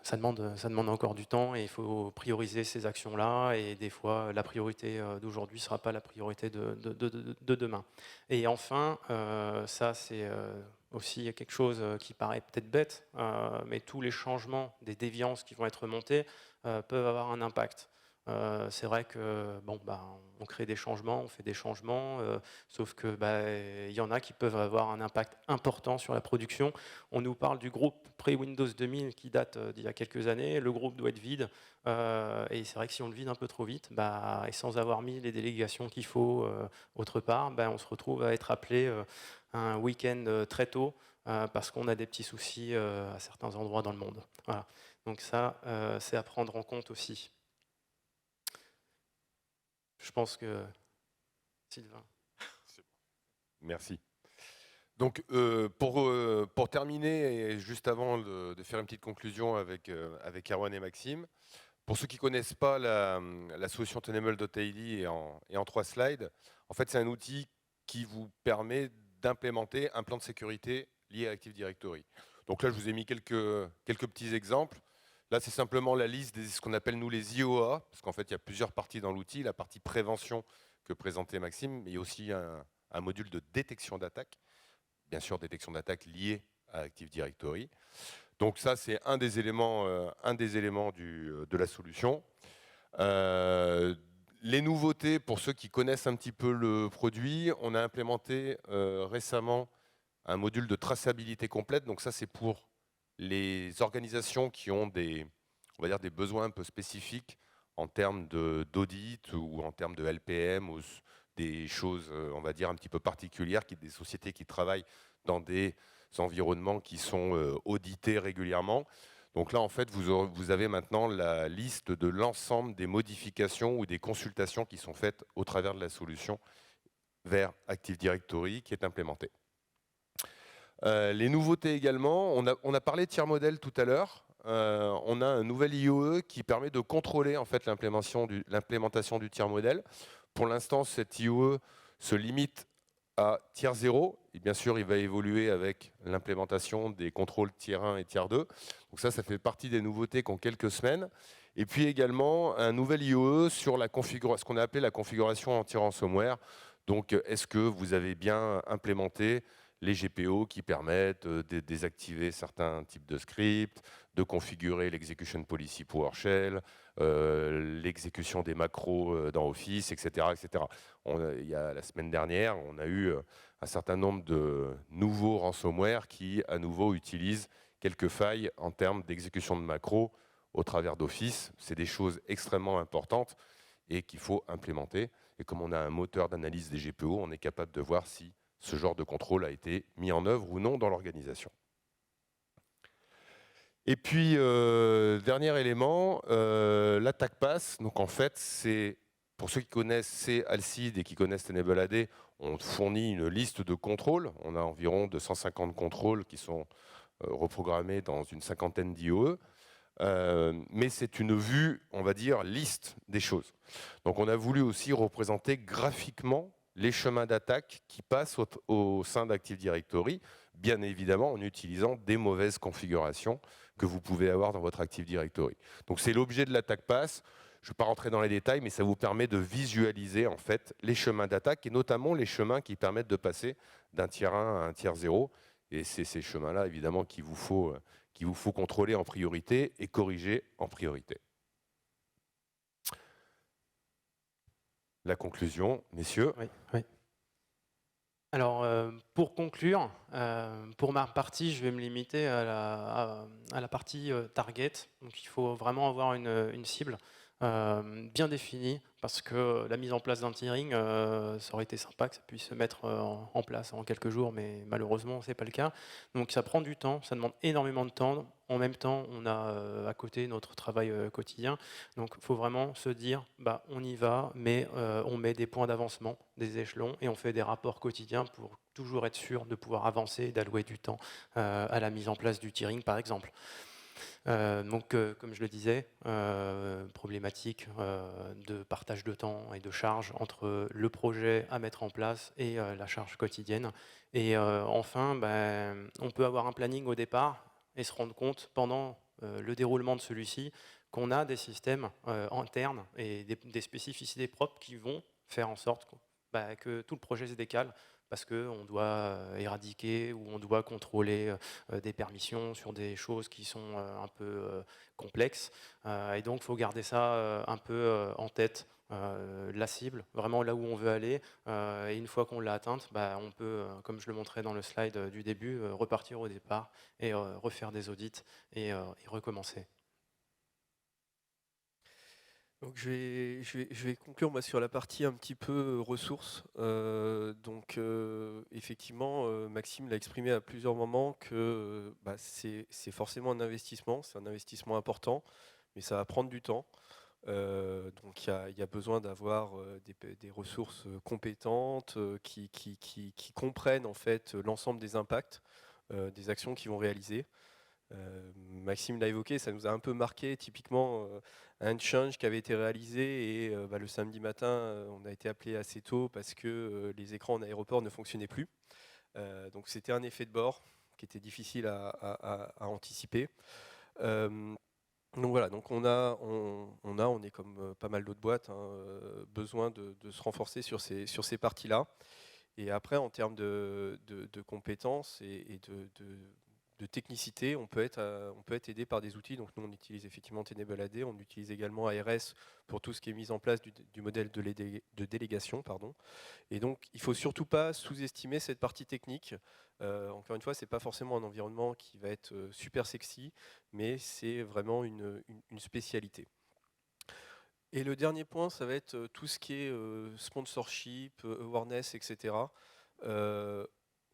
ça demande encore du temps et il faut prioriser ces actions-là, et des fois, la priorité d'aujourd'hui ne sera pas la priorité de demain. Et enfin, ça c'est aussi quelque chose qui paraît peut-être bête, mais tous les changements des déviances qui vont être remontés peuvent avoir un impact. C'est vrai que on crée des changements, on fait des changements, sauf que il y en a qui peuvent avoir un impact important sur la production. On nous parle du groupe pré-Windows 2000 qui date d'il y a quelques années. Le groupe doit être vide, et c'est vrai que si on le vide un peu trop vite, et sans avoir mis les délégations qu'il faut autre part, on se retrouve à être appelé un week-end très tôt parce qu'on a des petits soucis à certains endroits dans le monde. Voilà. Donc ça, c'est à prendre en compte aussi. Je pense que Sylvain. Merci. Donc, pour terminer, et juste avant de faire une petite conclusion avec Erwan et Maxime, pour ceux qui ne connaissent pas la solution Tenable.id et en 3 slides, en fait, c'est un outil qui vous permet d'implémenter un plan de sécurité lié à Active Directory. Donc là, je vous ai mis quelques petits exemples. Là, c'est simplement la liste de ce qu'on appelle, nous, les IOA, parce qu'en fait, il y a plusieurs parties dans l'outil. La partie prévention que présentait Maxime, mais il y a aussi un module de détection d'attaque. Bien sûr, détection d'attaque liée à Active Directory. Donc ça, c'est un des éléments de la solution. Les nouveautés, pour ceux qui connaissent un petit peu le produit, on a implémenté récemment un module de traçabilité complète. Donc ça, c'est pour les organisations qui ont des besoins un peu spécifiques en termes d'audit ou en termes de LPM ou des choses, on va dire, un petit peu particulières, des sociétés qui travaillent dans des environnements qui sont audités régulièrement. Donc là, en fait, vous avez maintenant la liste de l'ensemble des modifications ou des consultations qui sont faites au travers de la solution vers Active Directory qui est implémentée. Les nouveautés également, on a parlé de tiers modèle tout à l'heure. On a un nouvel IOE qui permet de contrôler en fait l'implémentation du tiers modèle. Pour l'instant, cet IOE se limite à tiers 0. Et bien sûr, il va évoluer avec l'implémentation des contrôles tiers 1 et tiers 2. Donc ça fait partie des nouveautés qu'ont quelques semaines. Et puis également un nouvel IOE sur ce qu'on a appelé la configuration anti-ransomware. Donc, est-ce que vous avez bien implémenté les GPO qui permettent de désactiver certains types de scripts, de configurer l'execution policy PowerShell, l'exécution des macros dans Office, etc. etc. Il y a, la semaine dernière, on a eu un certain nombre de nouveaux ransomware qui, à nouveau, utilisent quelques failles en termes d'exécution de macros au travers d'Office. C'est des choses extrêmement importantes et qu'il faut implémenter. Et comme on a un moteur d'analyse des GPO, on est capable de voir si ce genre de contrôle a été mis en œuvre ou non dans l'organisation. Et puis, dernier élément, l'attaque pass. Donc en fait, c'est pour ceux qui connaissent Alcide et qui connaissent TenableAD, on fournit une liste de contrôles. On a environ 250 contrôles qui sont reprogrammés dans une cinquantaine d'IOE. Mais c'est une vue, on va dire, liste des choses. Donc on a voulu aussi représenter graphiquement les chemins d'attaque qui passent au sein d'Active Directory, bien évidemment en utilisant des mauvaises configurations que vous pouvez avoir dans votre Active Directory. Donc c'est l'objet de l'attaque pass. Je ne vais pas rentrer dans les détails, mais ça vous permet de visualiser en fait les chemins d'attaque et notamment les chemins qui permettent de passer d'un tiers 1 à un tiers 0. Et c'est ces chemins-là, évidemment, qu'il vous faut contrôler en priorité et corriger en priorité. La conclusion, messieurs. Oui, oui. Alors, pour conclure, pour ma partie, je vais me limiter à la partie target. Donc, il faut vraiment avoir une cible bien définie, parce que la mise en place d'un tiering, ça aurait été sympa que ça puisse se mettre en place en quelques jours, mais malheureusement, ce n'est pas le cas. Donc, ça prend du temps, ça demande énormément de temps. En même temps, on a à côté notre travail quotidien. Donc, il faut vraiment se dire, bah, on y va, mais on met des points d'avancement, des échelons, et on fait des rapports quotidiens pour toujours être sûr de pouvoir avancer et d'allouer du temps à la mise en place du tiering, par exemple. Donc, comme je le disais, problématique de partage de temps et de charge entre le projet à mettre en place et la charge quotidienne. Et enfin, ben, on peut avoir un planning au départ et se rendre compte pendant le déroulement de celui-ci qu'on a des systèmes internes et des spécificités propres qui vont faire en sorte que tout le projet se décale, parce qu'on doit éradiquer ou on doit contrôler des permissions sur des choses qui sont un peu complexes. Et donc, il faut garder ça un peu en tête, la cible, vraiment là où on veut aller. Et une fois qu'on l'a atteinte, bah, on peut, comme je le montrais dans le slide du début, repartir au départ et refaire des audits et recommencer. Donc je vais conclure moi, sur la partie un petit peu ressources. Effectivement, Maxime l'a exprimé à plusieurs moments que c'est forcément un investissement, c'est un investissement important, mais ça va prendre du temps. Donc il y a besoin d'avoir des ressources compétentes qui comprennent en fait l'ensemble des impacts des actions qu'ils vont réaliser. Maxime l'a évoqué, ça nous a un peu marqué, typiquement un change qui avait été réalisé et le samedi matin, on a été appelé assez tôt parce que les écrans en aéroport ne fonctionnaient plus. Donc c'était un effet de bord qui était difficile à anticiper. Donc voilà, donc on est comme pas mal d'autres boîtes, besoin de se renforcer sur ces parties-là. Et après, en termes de compétences et de technicité, on peut être aidé par des outils. Donc nous, on utilise effectivement TenableAD, on utilise également ARS pour tout ce qui est mise en place du modèle de délégation. Pardon. Et donc, il ne faut surtout pas sous-estimer cette partie technique. Encore une fois, ce n'est pas forcément un environnement qui va être super sexy, mais c'est vraiment une spécialité. Et le dernier point, ça va être tout ce qui est sponsorship, awareness, etc.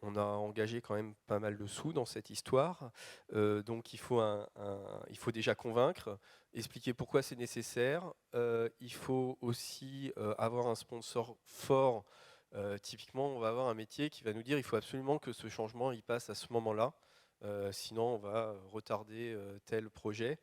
On a engagé quand même pas mal de sous dans cette histoire. Donc il faut déjà convaincre, expliquer pourquoi c'est nécessaire. Il faut aussi avoir un sponsor fort. Typiquement, on va avoir un métier qui va nous dire il faut absolument que ce changement il passe à ce moment-là. Sinon, on va retarder tel projet.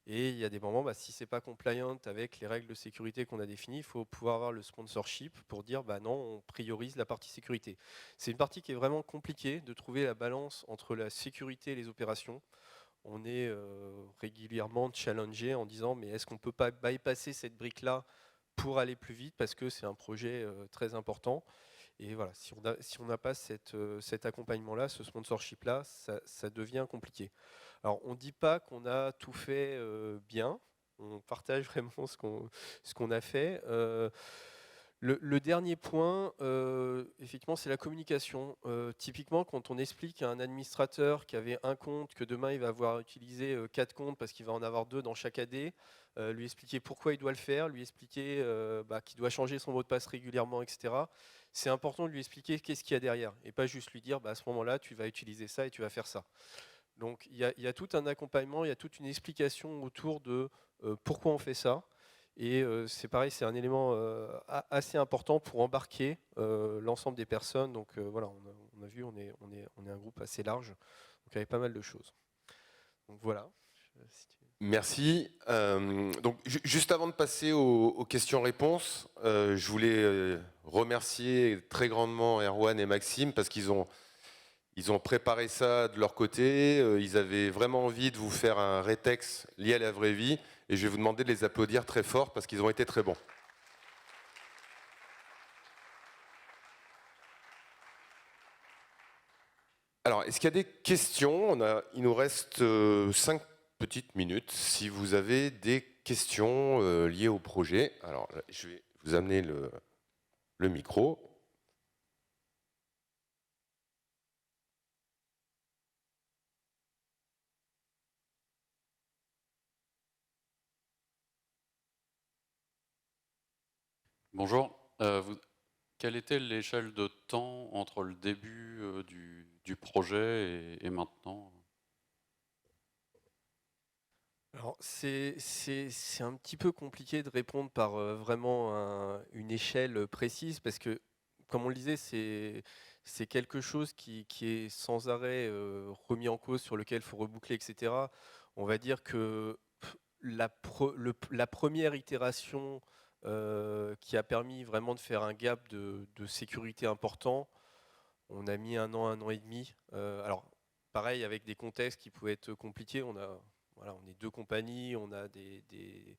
Et il y a des moments, si ce n'est pas compliant avec les règles de sécurité qu'on a définies, il faut pouvoir avoir le sponsorship pour dire non, on priorise la partie sécurité. C'est une partie qui est vraiment compliquée de trouver la balance entre la sécurité et les opérations. On est régulièrement challengé en disant mais est-ce qu'on ne peut pas bypasser cette brique-là pour aller plus vite parce que c'est un projet très important. Et voilà, si on n'a pas cet accompagnement-là, ce sponsorship-là, ça devient compliqué. Alors, on ne dit pas qu'on a tout fait bien, on partage vraiment ce qu'on a fait. Le dernier point, effectivement, c'est la communication. Typiquement, quand on explique à un administrateur qui avait un compte, que demain il va avoir utilisé 4 comptes parce qu'il va en avoir 2 dans chaque AD, lui expliquer pourquoi il doit le faire, lui expliquer qu'il doit changer son mot de passe régulièrement, etc. C'est important de lui expliquer qu'est-ce qu'il y a derrière et pas juste lui dire à ce moment-là, tu vas utiliser ça et tu vas faire ça. Donc il y a tout un accompagnement, il y a toute une explication autour de pourquoi on fait ça. Et c'est pareil, c'est un élément assez important pour embarquer l'ensemble des personnes. Donc voilà, on a vu, on est un groupe assez large, donc il y avait pas mal de choses. Donc voilà. Merci. Donc, juste avant de passer aux questions-réponses, je voulais remercier très grandement Erwan et Maxime parce qu'ils ont préparé ça de leur côté. Ils avaient vraiment envie de vous faire un rétex lié à la vraie vie. Et je vais vous demander de les applaudir très fort parce qu'ils ont été très bons. Alors, est-ce qu'il y a des questions? Il nous reste 5 petites minutes. Si vous avez des questions liées au projet, alors je vais vous amener le micro. Bonjour. Quelle était l'échelle de temps entre le début du projet et maintenant? Alors c'est un petit peu compliqué de répondre par vraiment une échelle précise parce que, comme on le disait, c'est quelque chose qui est sans arrêt remis en cause, sur lequel il faut reboucler, etc. On va dire que la première itération qui a permis vraiment de faire un gap de sécurité important, on a mis 1 an, 1 an et demi. Alors, pareil, avec des contextes qui pouvaient être compliqués, on est 2 compagnies, on a des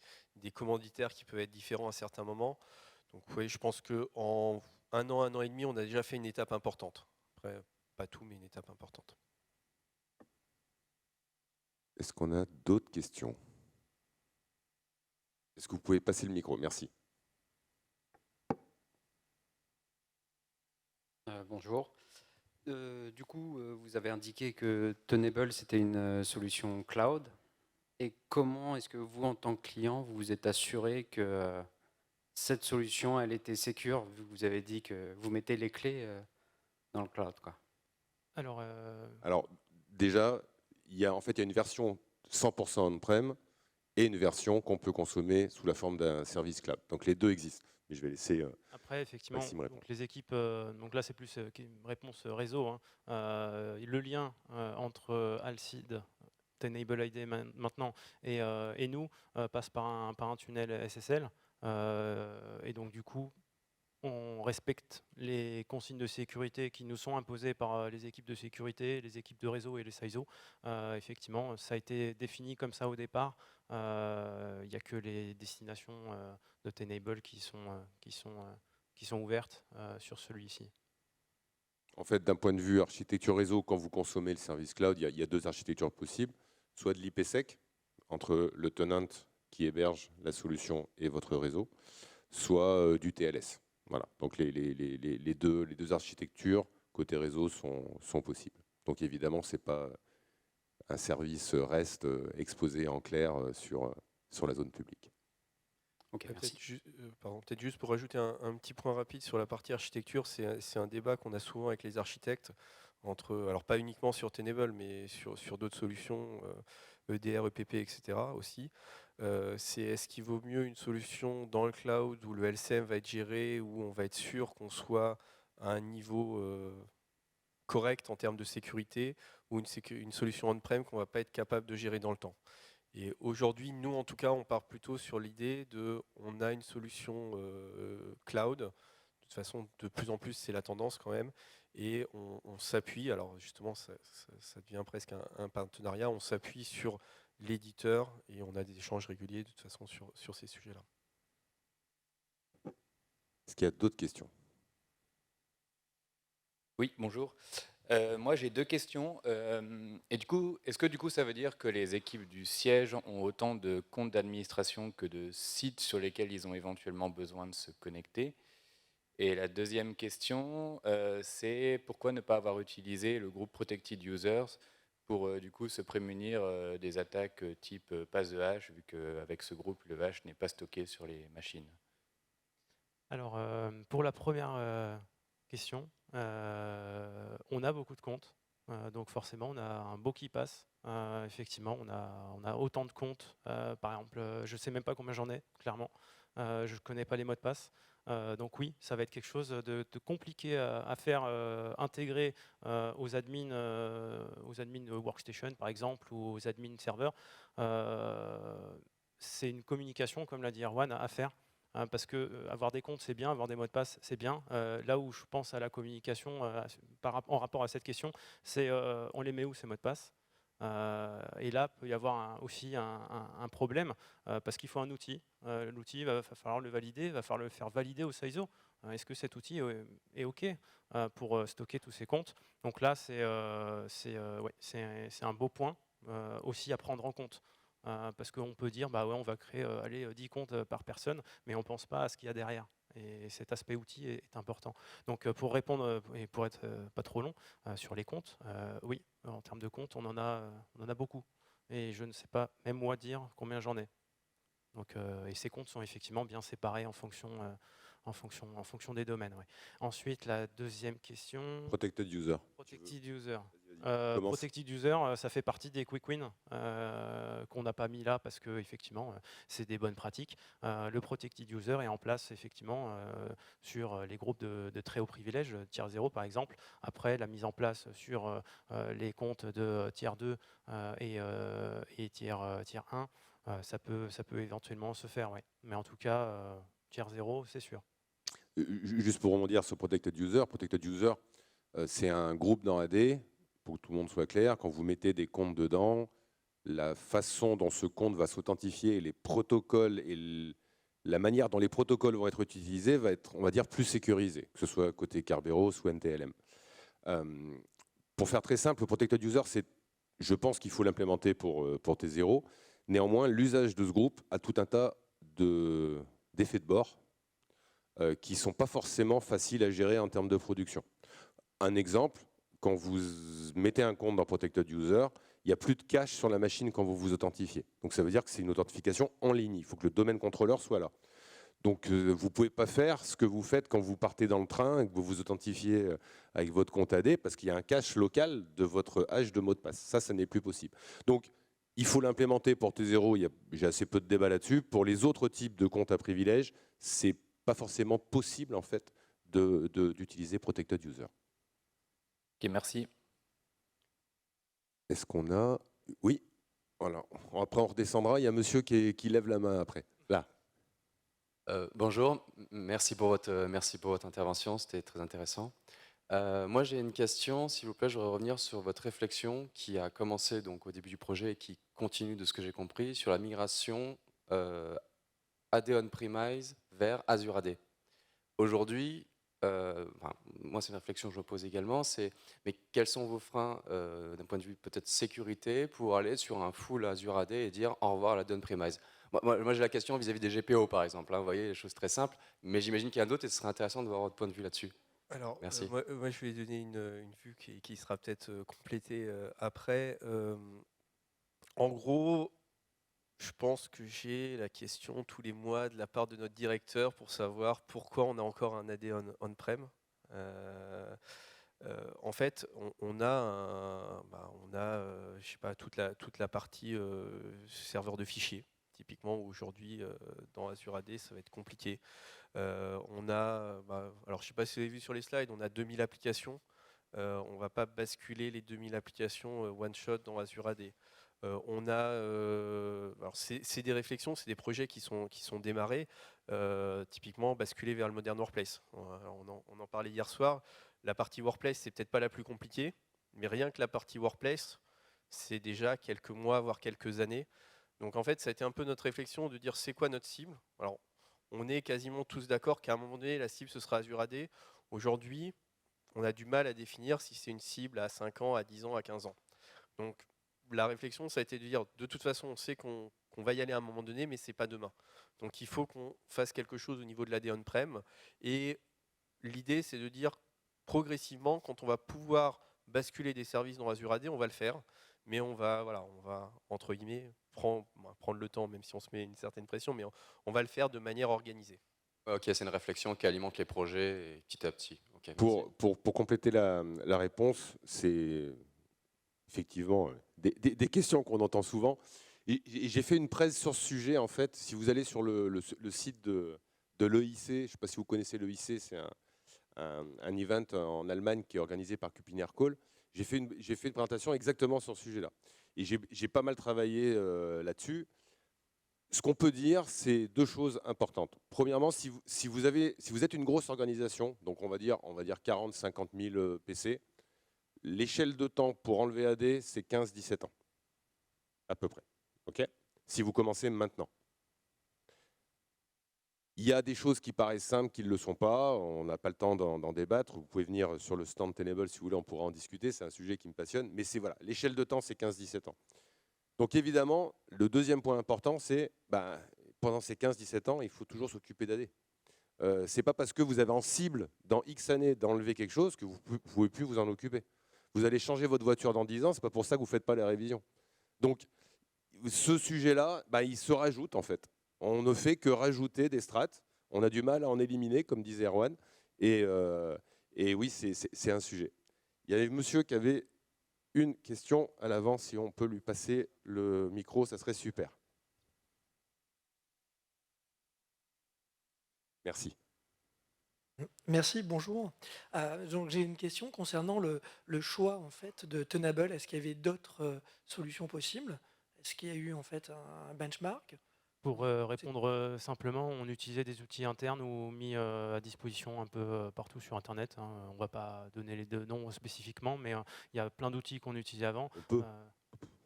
commanditaires qui peuvent être différents à certains moments. Donc oui, je pense qu'en 1 an et demi, on a déjà fait une étape importante. Après, pas tout, mais une étape importante. Est-ce qu'on a d'autres questions? Est-ce que vous pouvez passer le micro? Merci. Bonjour. Du coup, vous avez indiqué que Tenable, c'était une solution cloud. Et comment est-ce que vous, en tant que client, vous vous êtes assuré que cette solution, elle était sécure, vu que vous avez dit que vous mettez les clés dans le cloud, quoi? Alors, Déjà, il y a une version 100% on-prem et une version qu'on peut consommer sous la forme d'un service cloud. Donc les deux existent. Mais je vais laisser après, effectivement, Maxime répondre. donc les équipes, donc là c'est plus une réponse réseau, hein. Le lien entre Alcide, Tenable ID maintenant, et nous passe par un tunnel SSL. Et donc du coup, on respecte les consignes de sécurité qui nous sont imposées par les équipes de sécurité, les équipes de réseau et les CISO. Effectivement, ça a été défini comme ça au départ. Il n'y a que les destinations de Tenable qui sont ouvertes sur celui-ci. En fait, d'un point de vue architecture réseau, quand vous consommez le service cloud, il y a 2 architectures possibles. Soit de l'IPsec, entre le tenant qui héberge la solution et votre réseau, soit du TLS. Voilà. Donc les deux architectures côté réseau sont possibles. Donc évidemment, c'est pas un service REST exposé en clair sur la zone publique. Ok, merci. Peut-être juste pour rajouter un petit point rapide sur la partie architecture, c'est un débat qu'on a souvent avec les architectes, alors pas uniquement sur Tenable, mais sur d'autres solutions, EDR, EPP, etc. aussi. C'est est-ce qu'il vaut mieux une solution dans le cloud où le LCM va être géré, où on va être sûr qu'on soit à un niveau correct en termes de sécurité, ou une solution on-prem qu'on ne va pas être capable de gérer dans le temps. Et aujourd'hui, nous en tout cas, on part plutôt sur l'idée on a une solution cloud. De toute façon, de plus en plus, c'est la tendance quand même. Et on s'appuie, alors justement, ça devient presque un partenariat, on s'appuie sur l'éditeur et on a des échanges réguliers de toute façon sur ces sujets-là. Est-ce qu'il y a d'autres questions? Oui, bonjour. Moi, j'ai 2 questions. Et du coup, est-ce que du coup, ça veut dire que les équipes du siège ont autant de comptes d'administration que de sites sur lesquels ils ont éventuellement besoin de se connecter? Et la deuxième question, c'est pourquoi ne pas avoir utilisé le groupe Protected Users pour du coup se prémunir des attaques type passe de hash, vu qu'avec ce groupe, le hash n'est pas stocké sur les machines? Alors, pour la première question, on a beaucoup de comptes, donc forcément on a un beau qui passe. Effectivement, on a autant de comptes. Par exemple, je ne sais même pas combien j'en ai, clairement. Je ne connais pas les mots de passe. Donc oui, ça va être quelque chose de compliqué à faire intégrer aux admins workstation par exemple ou aux admins serveurs. C'est une communication, comme l'a dit Erwan, à faire. Parce que avoir des comptes, c'est bien, avoir des mots de passe, c'est bien. Là où je pense à la communication en rapport à cette question, c'est on les met où ces mots de passe? Et là, peut y avoir aussi un problème parce qu'il faut un outil. L'outil, il va falloir le valider, il va falloir le faire valider au CISO. Est-ce que cet outil est OK pour stocker tous ces comptes? Donc là, ouais, c'est un beau point aussi à prendre en compte. Parce qu'on peut dire, bah ouais, on va créer 10 comptes par personne, mais on ne pense pas à ce qu'il y a derrière. Et cet aspect outil est important. Donc pour répondre, et pour être pas trop long, sur les comptes, oui, en termes de comptes, on en a beaucoup. Et je ne sais pas, même moi, dire combien j'en ai. Donc, et ces comptes sont effectivement bien séparés en fonction des domaines. Ouais. Ensuite, la deuxième question. Protected user. Protected user. Commence. Protected user, ça fait partie des quick wins qu'on n'a pas mis là parce que effectivement, c'est des bonnes pratiques. Le protected user est en place effectivement sur les groupes de très haut privilège, tier 0 par exemple. Après, la mise en place sur les comptes de tier 2 et tier 1, ça peut éventuellement se faire, ouais. Mais en tout cas, tier 0, c'est sûr. Juste pour rebondir sur Protected User, c'est un groupe dans AD, pour que tout le monde soit clair. Quand vous mettez des comptes dedans, la façon dont ce compte va s'authentifier, les protocoles et la manière dont les protocoles vont être utilisés va être, on va dire, plus sécurisée, que ce soit côté Kerberos ou NTLM. Pour faire très simple, le Protected User, je pense qu'il faut l'implémenter pour T0. Néanmoins, l'usage de ce groupe a tout un tas d'effets de bord qui ne sont pas forcément faciles à gérer en termes de production. Un exemple, quand vous mettez un compte dans Protected User, il n'y a plus de cache sur la machine quand vous vous authentifiez. Donc ça veut dire que c'est une authentification en ligne. Il faut que le domaine contrôleur soit là. Donc vous ne pouvez pas faire ce que vous faites quand vous partez dans le train et que vous vous authentifiez avec votre compte AD parce qu'il y a un cache local de votre hash de mot de passe. Ça n'est plus possible. Donc il faut l'implémenter pour T0, j'ai assez peu de débat là-dessus. Pour les autres types de comptes à privilèges, c'est pas forcément possible en fait d'utiliser Protected User. Ok, merci. Est-ce qu'on a... Oui, voilà. Après on redescendra, il y a monsieur qui lève la main après. Là. Bonjour, merci pour votre intervention, c'était très intéressant. Moi j'ai une question, s'il vous plaît, je voudrais revenir sur votre réflexion qui a commencé donc au début du projet et qui continue de ce que j'ai compris sur la migration AD on-premise vers Azure AD. Aujourd'hui, moi c'est une réflexion que je me pose également, mais quels sont vos freins d'un point de vue peut-être sécurité pour aller sur un full Azure AD et dire au revoir à la on-premise? Moi j'ai la question vis-à-vis des GPO par exemple, hein, vous voyez, les choses très simples, mais j'imagine qu'il y en a d'autres et ce serait intéressant de voir votre point de vue là-dessus. Alors, Merci. moi, je vais donner une vue qui sera peut-être complétée après. En gros, je pense que j'ai la question tous les mois de la part de notre directeur pour savoir pourquoi on a encore un AD on-prem. En fait, on a je sais pas, toute la partie serveur de fichiers. Typiquement, aujourd'hui, dans Azure AD, ça va être compliqué. On a, alors je ne sais pas si vous avez vu sur les slides, on a 2000 applications. On ne va pas basculer les 2000 applications one-shot dans Azure AD. On a, alors c'est des réflexions, c'est des projets qui sont démarrés. Typiquement, basculer vers le Modern Workplace. On en parlait hier soir. La partie Workplace, c'est peut-être pas la plus compliquée, mais rien que la partie Workplace, c'est déjà quelques mois, voire quelques années. Donc en fait, ça a été un peu notre réflexion de dire c'est quoi notre cible. Alors, on est quasiment tous d'accord qu'à un moment donné, la cible, ce sera Azure AD. Aujourd'hui, on a du mal à définir si c'est une cible à 5 ans, à 10 ans, à 15 ans. Donc la réflexion, ça a été de dire, de toute façon, on sait qu'on va y aller à un moment donné, mais ce n'est pas demain. Donc il faut qu'on fasse quelque chose au niveau de l'AD on-prem. Et l'idée, c'est de dire, progressivement, quand on va pouvoir basculer des services dans Azure AD, on va le faire. Mais on va entre guillemets, prendre le temps, même si on se met une certaine pression, mais on va le faire de manière organisée. Ok, c'est une réflexion qui alimente les projets et petit à petit. Okay, pour compléter la réponse, c'est effectivement des questions qu'on entend souvent. Et j'ai fait une presse sur ce sujet, en fait. Si vous allez sur le site de l'EIC, je ne sais pas si vous connaissez l'EIC, c'est un event en Allemagne qui est organisé par Kupiner Call. J'ai fait une présentation exactement sur ce sujet-là. Et j'ai pas mal travaillé là-dessus. Ce qu'on peut dire, c'est deux choses importantes. Premièrement, si vous êtes une grosse organisation, donc on va dire 40-50 000 PC, l'échelle de temps pour enlever AD, c'est 15-17 ans, à peu près. Okay, si vous commencez maintenant. Il y a des choses qui paraissent simples qui ne le sont pas. On n'a pas le temps d'en débattre. Vous pouvez venir sur le stand Tenable si vous voulez, on pourra en discuter. C'est un sujet qui me passionne. Mais c'est voilà, l'échelle de temps, c'est 15-17 ans. Donc évidemment, le deuxième point important, c'est pendant ces 15-17 ans, il faut toujours s'occuper d'AD. Ce n'est pas parce que vous avez en cible dans X années d'enlever quelque chose que vous ne pouvez plus vous en occuper. Vous allez changer votre voiture dans 10 ans, ce n'est pas pour ça que vous ne faites pas les révisions. Donc ce sujet-là, il se rajoute en fait. On ne fait que rajouter des strates. On a du mal à en éliminer, comme disait Erwan. Et oui, c'est un sujet. Il y avait monsieur qui avait une question à l'avant. Si on peut lui passer le micro, ça serait super. Merci. Merci, bonjour. Donc j'ai une question concernant le choix en fait de Tenable. Est-ce qu'il y avait d'autres solutions possibles? Est-ce qu'il y a eu en fait un benchmark? Pour répondre simplement, on utilisait des outils internes ou mis à disposition un peu partout sur Internet. Hein. On ne va pas donner les deux noms spécifiquement, mais il y a plein d'outils qu'on utilisait avant. On peut.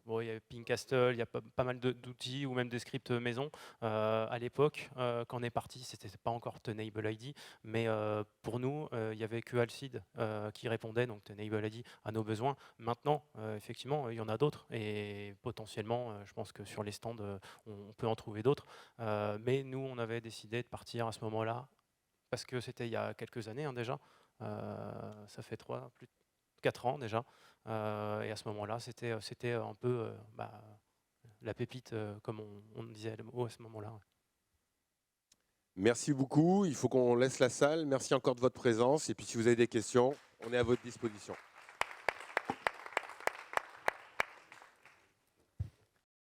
Bon, il y a Pinkcastle, il y a pas mal d'outils ou même des scripts maison. À l'époque, quand on est parti, c'était pas encore Tenable ID, mais pour nous, il n'y avait que Alcide qui répondait, donc Tenable ID, à nos besoins. Maintenant, effectivement, il y en a d'autres et potentiellement, je pense que sur les stands, on peut en trouver d'autres. Mais nous, on avait décidé de partir à ce moment-là, parce que c'était il y a quelques années hein, déjà. Ça fait plus de 4 ans déjà. Et à ce moment-là, c'était un peu la pépite, comme on disait à ce moment-là. Merci beaucoup. Il faut qu'on laisse la salle. Merci encore de votre présence. Et puis si vous avez des questions, on est à votre disposition.